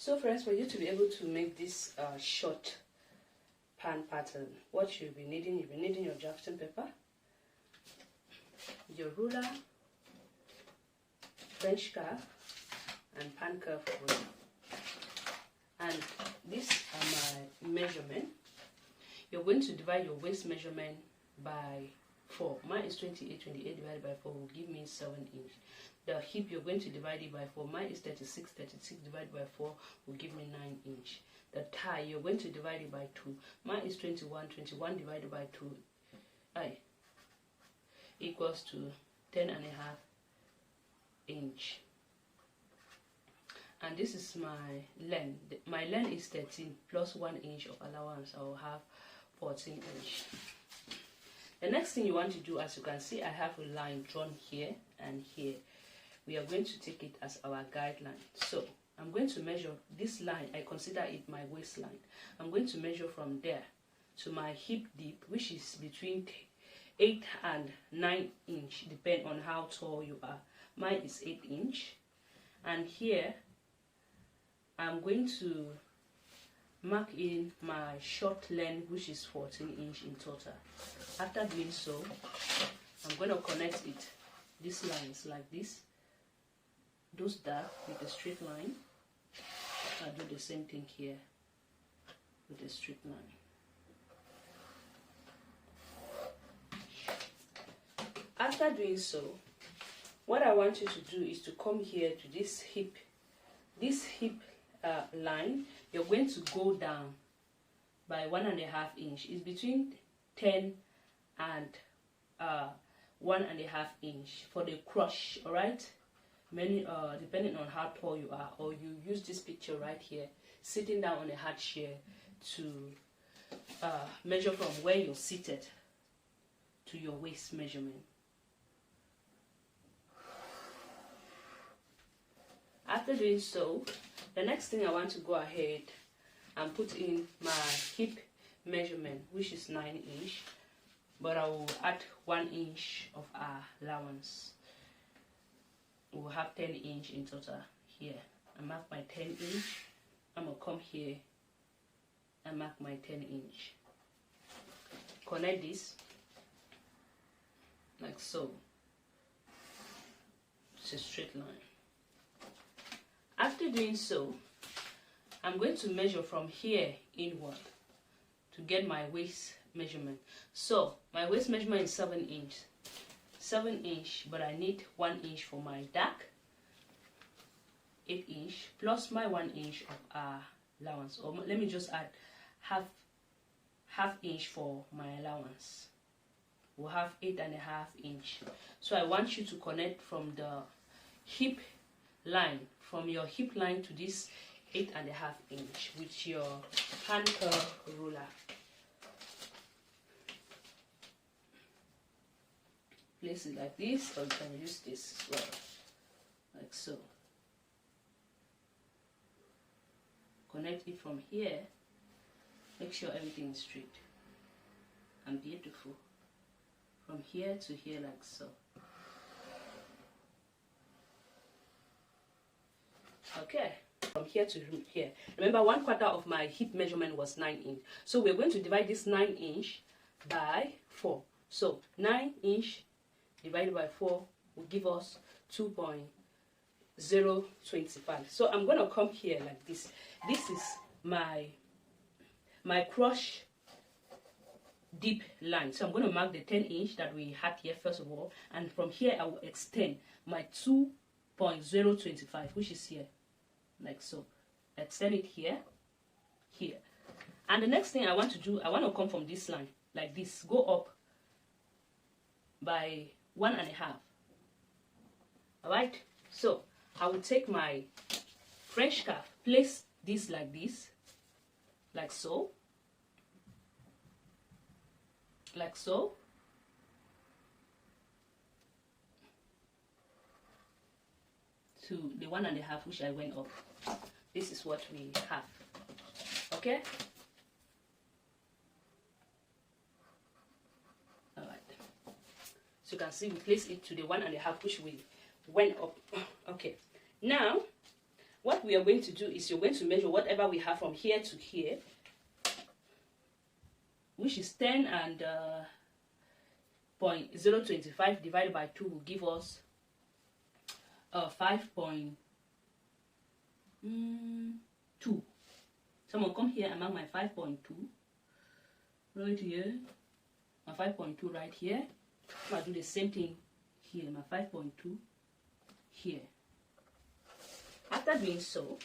So friends, for you to be able to make this short pan pattern, what you'll be needing your drafting paper, your ruler, French curve, and pan curve ruler. And these are my measurement. You're going to divide your waist measurement by 4. Mine is 28 divided by 4 will give me 7 inch. The hip, you're going to divide it by 4. Mine is 36 divided by 4 will give me 9 inch. The tie, you're going to divide it by 2. Mine is 21 divided by 2 equals to 10.5 inch. And this is my length. My length is 13 plus 1 inch of allowance. I will have 14 inch. The next thing you want to do, as you can see, I have a line drawn here and here. We are going to take it as our guideline. So I'm going to measure this line. I consider it my waistline. I'm going to measure from there to my hip deep, which is between 8 and 9 inch, depending on how tall you are. Mine is 8 inch. And here I'm going to mark in my short length, which is 14 inch in total. After doing so, I'm going to connect it. This line is like this. Those dark with a straight line. I'll do the same thing here with a straight line. After doing so, what I want you to do is to come here to this hip line. You're going to go down by 1.5 inch. It's between 10 and 1.5 inch for the crush. All right, many depending on how tall you are, or you use this picture right here, sitting down on a hard chair, to measure from where you're seated to your waist measurement. After doing so, the next thing I want to go ahead and put in my hip measurement, which is 9 inch, but I will add 1 inch of allowance. We'll have 10 inch in total here. I mark my 10 inch. I'm gonna come here and mark my 10 inch. Connect this like so. It's a straight line. After doing so, I'm going to measure from here inward to get my waist measurement. So my waist measurement is 7 inch. 7 inch, but I need 1 inch for my dark, 8 inch, plus my 1 inch of allowance. Or let me just add half inch for my allowance. We'll have 8.5 inch. So I want you to connect from the hip line, from your hip line to this 8.5 inch with your hand curve ruler. Place it like this, or you can use this as well, like so. Connect it from here. Make sure everything is straight and beautiful. From here to here, like so. Okay, from here to here. Remember, 1/4 of my hip measurement was 9 inch. So we're going to divide this 9 inch by 4. So 9 inch divided by 4 will give us 2.025. So I'm going to come here like this. This is my crush deep line. So I'm going to mark the 10 inch that we had here first of all. And from here I will extend my 2.025, which is here. Like so. Extend it here, here. And the next thing I want to do, I want to come from this line, like this, go up by 1.5. Alright, so I will take my French curve, place this like this, like so, like so. To the 1.5 which I went up. This is what we have. Okay? Alright. So you can see we place it to the 1.5 which we went up. Okay. Now, what we we are going to do is you're going to measure whatever we have from here to here, which is 10 and 0.025 divided by 2 will give us 5.2. So I'm going to come here and mark my 5.2 right here, my 5.2 right here. I'm going to do the same thing here, my 5.2 here. After doing so,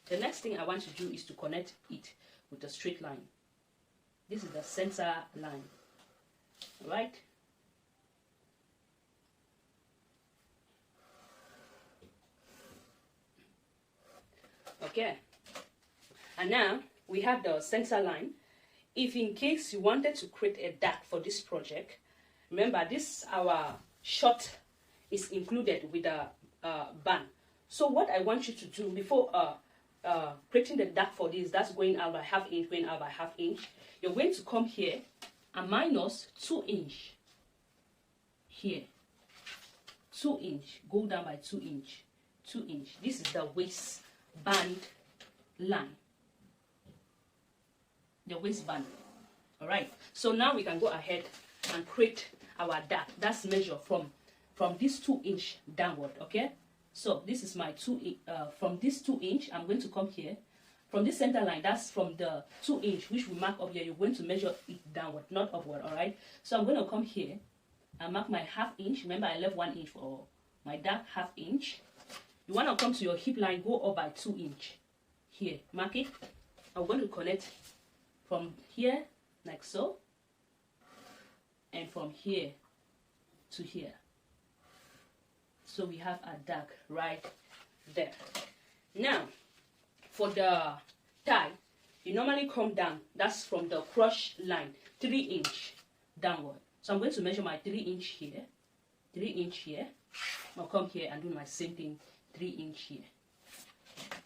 the next thing I want to do is to connect it with a straight line. This is the center line, right? Okay, and now we have the center line. If in case you wanted to create a dark for this project, remember this our short is included with the band. So what I want you to do before creating the dark for this, that's going out by ½ inch, going out by ½ inch, you're going to come here and minus 2 inch here, 2 inch, go down by 2 inch, 2 inch. This is the waistband line, the waistband. All right, so now we can go ahead and create our dark. That's measured from this 2 inch downward. Okay, so this is my from this 2 inch, I'm going to come here from this center line. That's from the 2 inch which we mark up here. You're going to measure it downward, not upward. All right, so I'm going to come here and mark my ½ inch. Remember I left 1 inch for my dark, ½ inch. You want to come to your hip line, go up by 2 inch here, mark it. I'm going to connect from here like so, and from here to here. So we have a dark right there. Now for the tie, you normally come down. That's from the crush line, 3 inch downward. So I'm going to measure my 3 inch here, 3 inch here. I'll come here and do my same thing, 3 inch here.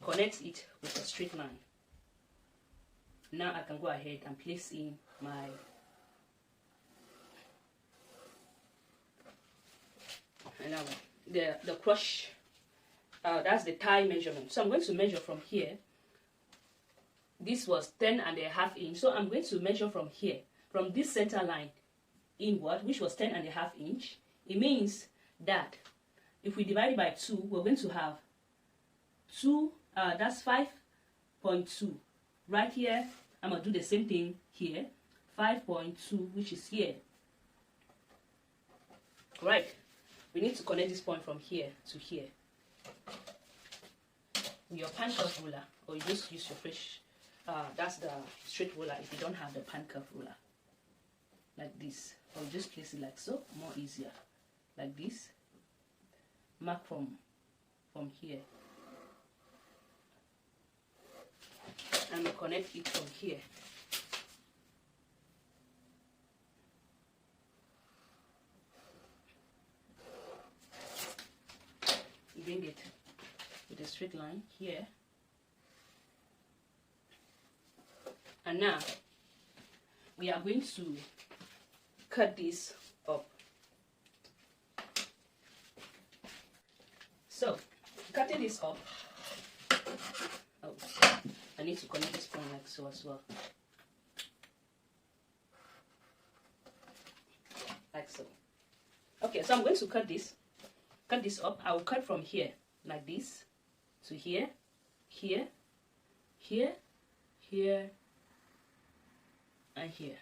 Connect it with a straight line. Now I can go ahead and place in my the crush. That's the tie measurement. So I'm going to measure from here. This was 10.5 inch. So I'm going to measure from here, from this center line inward, which was 10.5 inch. It means that if we divide it by 2, we're going to have 2. That's 5.2 right here. I'm gonna do the same thing here, 5.2, which is here. Right, we need to connect this point from here to here with your pan curve ruler, or you just use your fresh that's the straight ruler if you don't have the pan curve ruler, like this, or just place it like so, more easier, like this. Mark from here and connect it from here. Bring it with a straight line here. And now we are going to cut this up. So cutting this up, oh, I need to connect this point like so as well, like so. Okay, so I'm going to cut this up. I will cut from here like this to here, here, here, here, and here.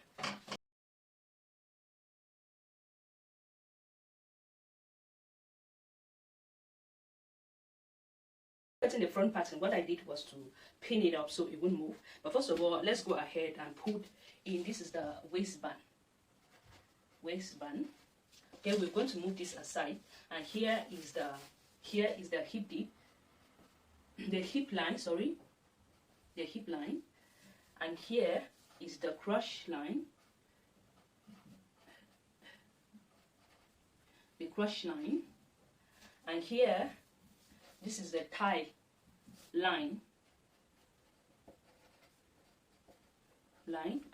Cutting the front pattern, what I did was to pin it up so it won't move. But first of all, let's go ahead and put in, this is the waistband. Okay, we're going to move this aside, and here is the hip dip, the hip line, sorry, the hip line, and here is the crush line, the crush line, and here this is the tie line,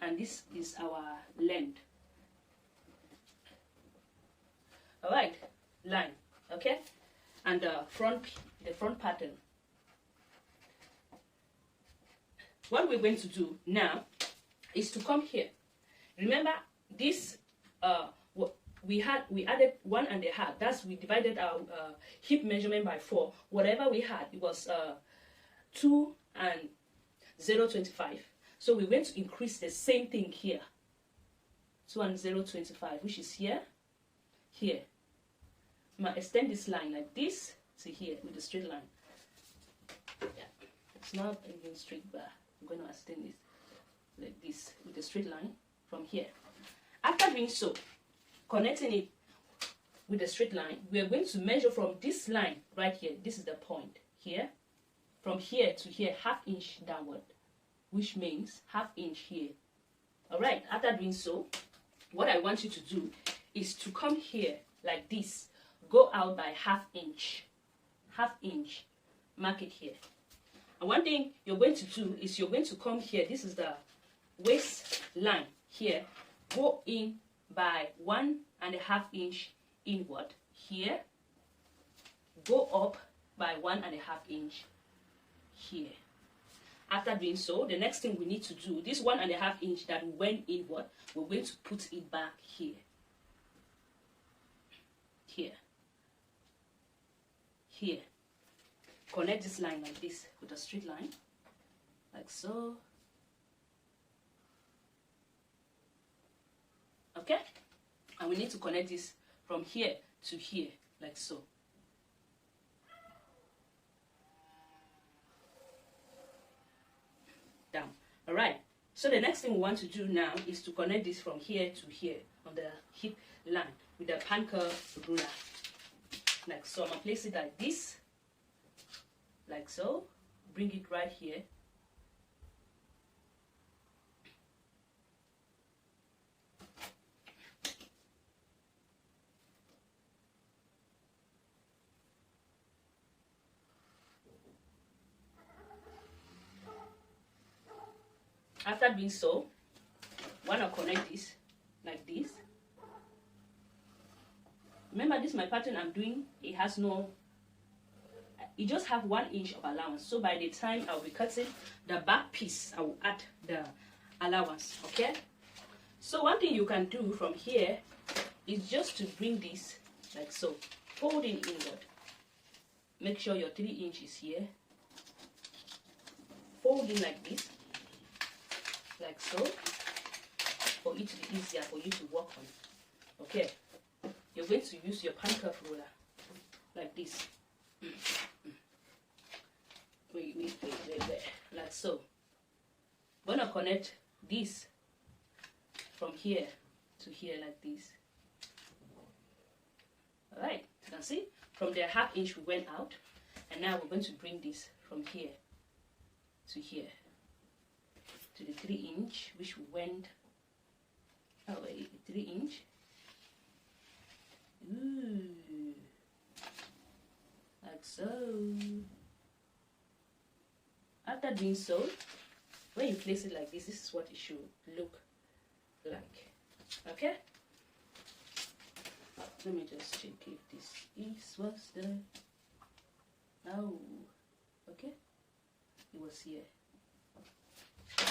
and this is our length. All right, line, okay, and the front pattern. what we're going to do now is to come here. Remember this, we added 1.5. That's, we divided our hip measurement by 4. Whatever we had, it was 2 and 0.25. So we're going to increase the same thing here. 2 and 0.25, which is here, here. I'm gonna extend this line like this to here with a straight line. Yeah. It's not even straight, but I'm going to extend this like this with a straight line from here. After doing so, connecting it with a straight line, we are going to measure from this line right here. This is the point here. From here to here, 1/2 inch downward, which means 1/2 inch here. Alright, after doing so, what I want you to do is to come here like this, go out by 1/2 inch. 1/2 inch, mark it here. And one thing you're going to do is you're going to come here. This is the waistline here. Go in by 1.5 inch inward here. Go up by 1.5 inch here. After doing so, the next thing we need to do, this 1.5 inch that went inward, we're going to put it back here. Here. Here. Connect this line like this with a straight line, like so. Okay? And we need to connect this from here to here, like so. Down. Alright. So the next thing we want to do now is to connect this from here to here on the hip line with the pan curve ruler. Like so. I'm going to place it like this. Like so. Bring it right here. After doing so, want to connect this like this. Remember, this is my pattern I'm doing. It has no, it just have 1 inch of allowance. So by the time I'll be cutting the back piece, I will add the allowance. Okay. So one thing you can do from here is just to bring this like so, folding inward. Make sure your 3 inches here. Folding like this. Like so, for it to be easier for you to work on. Okay, you're going to use your pan curve ruler like this. Wait, like so. I'm gonna connect this from here to here like this. Alright, you can see from the 1/2 inch we went out, and now we're going to bring this from here to here, to the 3 inch, which went, 3 inch. Ooh, like so. After doing so, when you place it like this, this is what it should look like. Okay? Let me just check if this was there. Oh, okay. It was here.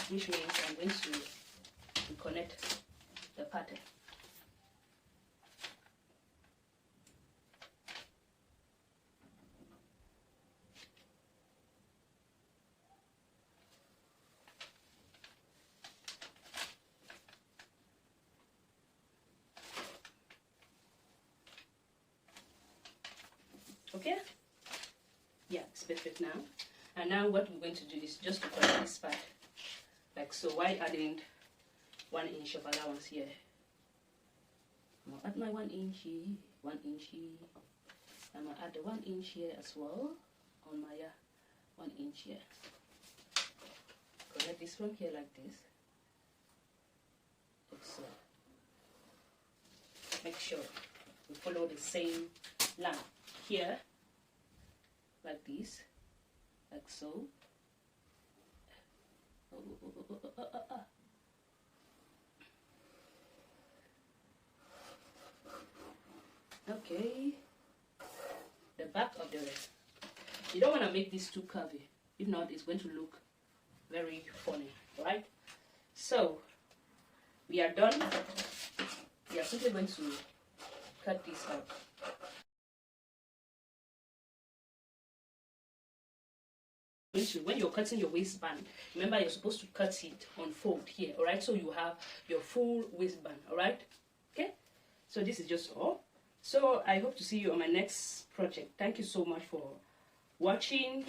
Which means I'm going to connect the pattern. Okay? Yeah, it's perfect now. And now what we're going to do is just to connect this part. Like so, why adding 1 inch of allowance here? I'm gonna add my 1 inch, 1 inch. I'm gonna add the 1 inch here as well on my 1 inch here. Connect this from here like this. Like so. Make sure we follow the same line here, like this, like so. Okay, the back of the, you don't want to make this too curvy, if not it's going to look very funny, right? So we are done. We are simply going to cut this out. When you're cutting your waistband, remember you're supposed to cut it on fold here, all right? So you have your full waistband, all right? Okay, so this is just all. So I hope to see you on my next project. Thank you so much for watching.